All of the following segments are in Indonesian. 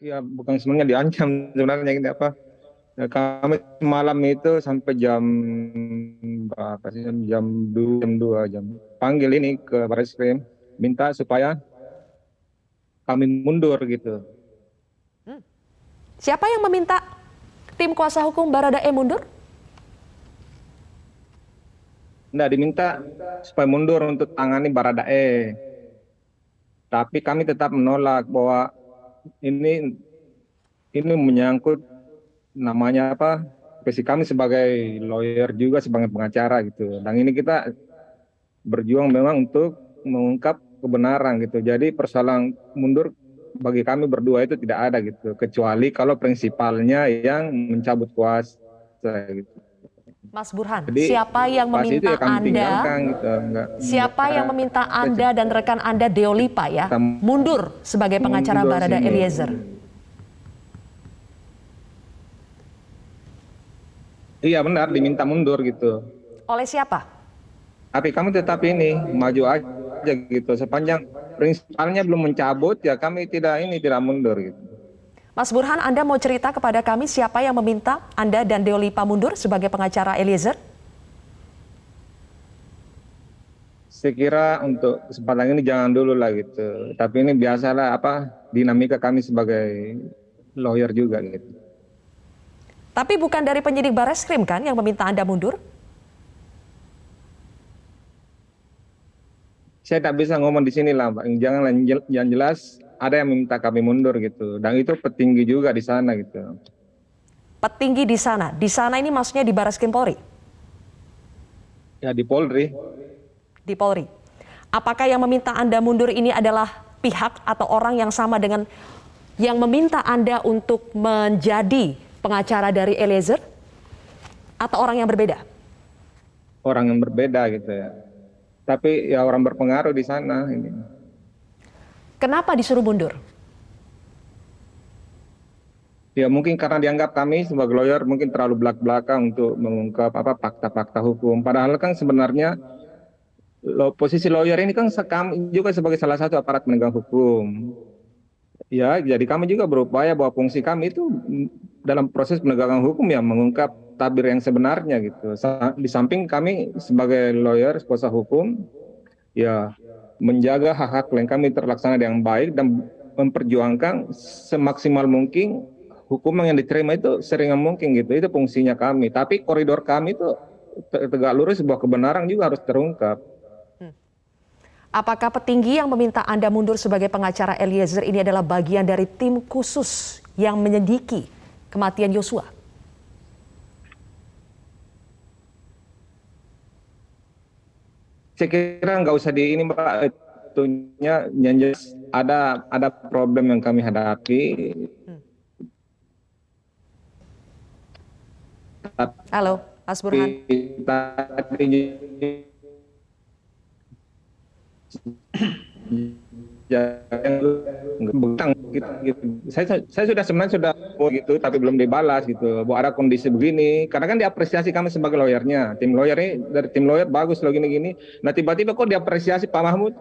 Ya bukan sebenarnya diancam sebenarnya ini apa? Ya, kami malam itu sampai jam berapa sih? Jam 2 panggil ini ke baris krim minta supaya kami mundur gitu. Siapa yang meminta tim kuasa hukum Baradae mundur? Nggak diminta supaya mundur untuk tangani Baradae. Tapi kami tetap menolak bahwa ini ini menyangkut namanya apa? Profesi kami sebagai lawyer juga sebagai pengacara gitu. Dan ini kita berjuang memang untuk mengungkap kebenaran gitu. Jadi persoalan mundur bagi kami berdua itu tidak ada gitu, kecuali kalau prinsipalnya yang mencabut kuasa gitu. Mas Burhan, Jadi pas itu ya kami tinggalkan gitu, Siapa yang meminta Anda dan rekan Anda Deolipa ya mundur sebagai pengacara mundur Barada sini. Eliezer? Iya benar diminta mundur gitu. Oleh siapa? Tapi kami tetap ini maju aja gitu. Sepanjang prinsipalnya belum mencabut ya kami tidak mundur gitu. Mas Burhan, Anda mau cerita kepada kami siapa yang meminta Anda dan Deolipa mundur sebagai pengacara Eliezer? Saya kira untuk kesempatan ini jangan dulu lah gitu. Tapi ini biasalah apa dinamika kami sebagai lawyer juga gitu. Tapi bukan dari penyidik Bareskrim kan yang meminta Anda mundur? Saya tak bisa ngomong di sini lah, Mbak. Janganlah yang jelas ada yang meminta kami mundur gitu. Dan itu petinggi juga di sana gitu. Petinggi di sana ini maksudnya di Bareskrim Polri? Ya di Polri. Di Polri. Apakah yang meminta Anda mundur ini adalah pihak atau orang yang sama dengan yang meminta Anda untuk menjadi pengacara dari Eliezer? Atau orang yang berbeda? Orang yang berbeda gitu ya. Tapi ya orang berpengaruh di sana ini. Kenapa disuruh mundur? Ya mungkin karena dianggap kami sebagai lawyer mungkin terlalu belak-belakan untuk mengungkap apa fakta-fakta hukum. Padahal kan sebenarnya posisi lawyer ini kan kami juga sebagai salah satu aparat penegak hukum. Ya, jadi kami juga berupaya bahwa fungsi kami itu dalam proses penegakan hukum ya mengungkap tabir yang sebenarnya gitu. Di samping kami sebagai lawyer kuasa hukum ya menjaga hak-hak klien kami terlaksana dengan baik dan memperjuangkan semaksimal mungkin hukuman yang diterima itu seringan mungkin gitu. Itu fungsinya kami. Tapi koridor kami itu tegak lurus sebuah kebenaran juga harus terungkap. Apakah petinggi yang meminta Anda mundur sebagai pengacara Eliezer ini adalah bagian dari tim khusus yang menyelidiki kematian Yosua? Saya kira nggak usah di ini Mbak, tentunya yang ada problem yang kami hadapi. Halo, Mas Burhan. Saya sudah sebenarnya sudah gitu tapi belum dibalas gitu bahwa ada kondisi begini karena kan diapresiasi kami sebagai lawyernya tim lawyer ini dari tim lawyer bagus loh gini-gini nah tiba-tiba kok diapresiasi Pak Mahmud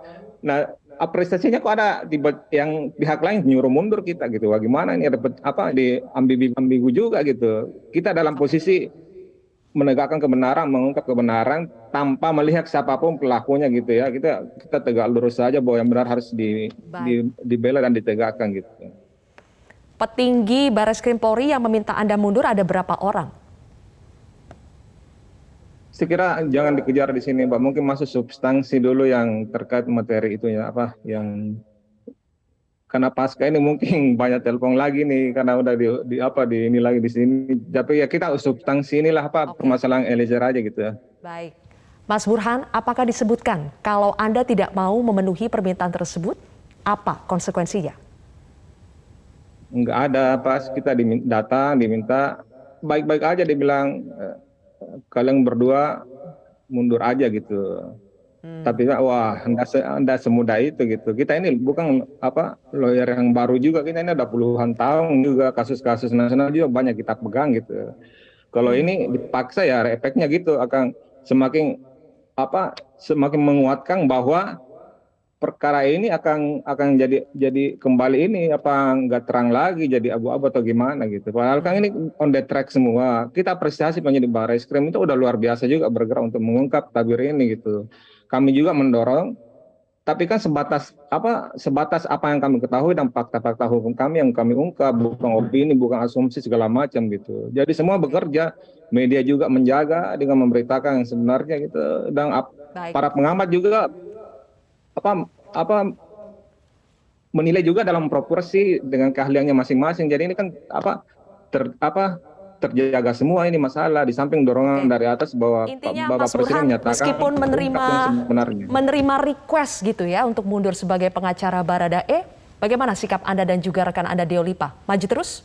nah apresiasinya kok ada yang pihak lain nyuruh mundur kita gitu bagaimana ini ada apa di ambigu juga gitu kita dalam posisi menegakkan kebenaran, mengungkap kebenaran tanpa melihat siapapun pelakunya gitu ya. Kita tegak lurus saja bahwa yang benar harus dibela dan ditegakkan gitu. Petinggi Bareskrim Polri yang meminta Anda mundur ada berapa orang? Saya kira jangan dikejar di sini, Mbak. Mungkin masuk substansi dulu yang terkait materi itu ya, apa yang karena pasca ini mungkin banyak telepon lagi nih karena udah di ini lagi di sini. Tapi ya kita substansi inilah apa permasalahan Eliezer aja gitu ya. Baik. Mas Burhan, apakah disebutkan kalau Anda tidak mau memenuhi permintaan tersebut, apa konsekuensinya? Enggak ada, pas kita datang diminta baik-baik aja dibilang kalian berdua mundur aja gitu. Tapi wah anda semudah itu gitu. Kita ini bukan apa lawyer yang baru juga, kita ini ada puluhan tahun juga kasus-kasus nasional juga banyak kita pegang gitu. Kalau ini dipaksa ya efeknya gitu akan semakin menguatkan bahwa perkara ini akan jadi kembali ini apa nggak terang lagi jadi abu-abu atau gimana gitu. Padahal kan ini on the track semua. Kita apresiasi penyidik Barreskrim itu udah luar biasa juga bergerak untuk mengungkap tabir ini gitu. Kami juga mendorong, tapi kan sebatas apa yang kami ketahui dan fakta-fakta hukum kami yang kami ungkap, bukan opini, bukan asumsi segala macam gitu. Jadi semua bekerja, media juga menjaga dengan memberitakan yang sebenarnya gitu, dan Baik. para pengamat juga apa menilai juga dalam proporsi dengan keahliannya masing-masing. Jadi ini kan terjaga semua ini masalah di samping dorongan Oke. dari atas bahwa Intinya Bapak Mas Presiden Burhan menyatakan meskipun ungkap yang sebenarnya. menerima request gitu ya untuk mundur sebagai pengacara Baradae, bagaimana sikap Anda dan juga rekan Anda Deolipa? Maju terus?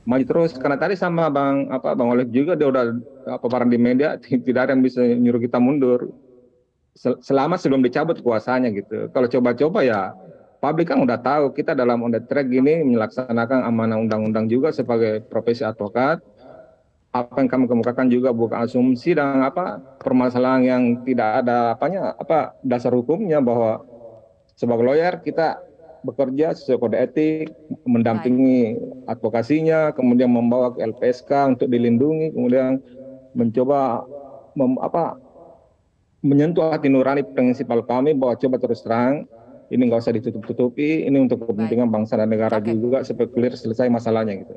Maju terus karena tadi sama Bang Olive juga dia udah paparan di media tidak ada yang bisa nyuruh kita mundur selama sebelum dicabut kuasanya gitu. Kalau coba-coba ya publik kan udah tahu kita dalam on the track gini melaksanakan amanah undang-undang juga sebagai profesi advokat. Apa yang kami kemukakan juga bukan asumsi dan permasalahan yang tidak ada dasar hukumnya, bahwa sebagai lawyer kita bekerja sesuai kode etik, mendampingi advokasinya, kemudian membawa ke LPSK untuk dilindungi, kemudian mencoba menyentuh hati nurani prinsipal kami bahwa coba terus terang, ini nggak usah ditutup-tutupi, ini untuk kepentingan bangsa dan negara juga supaya clear selesai masalahnya gitu.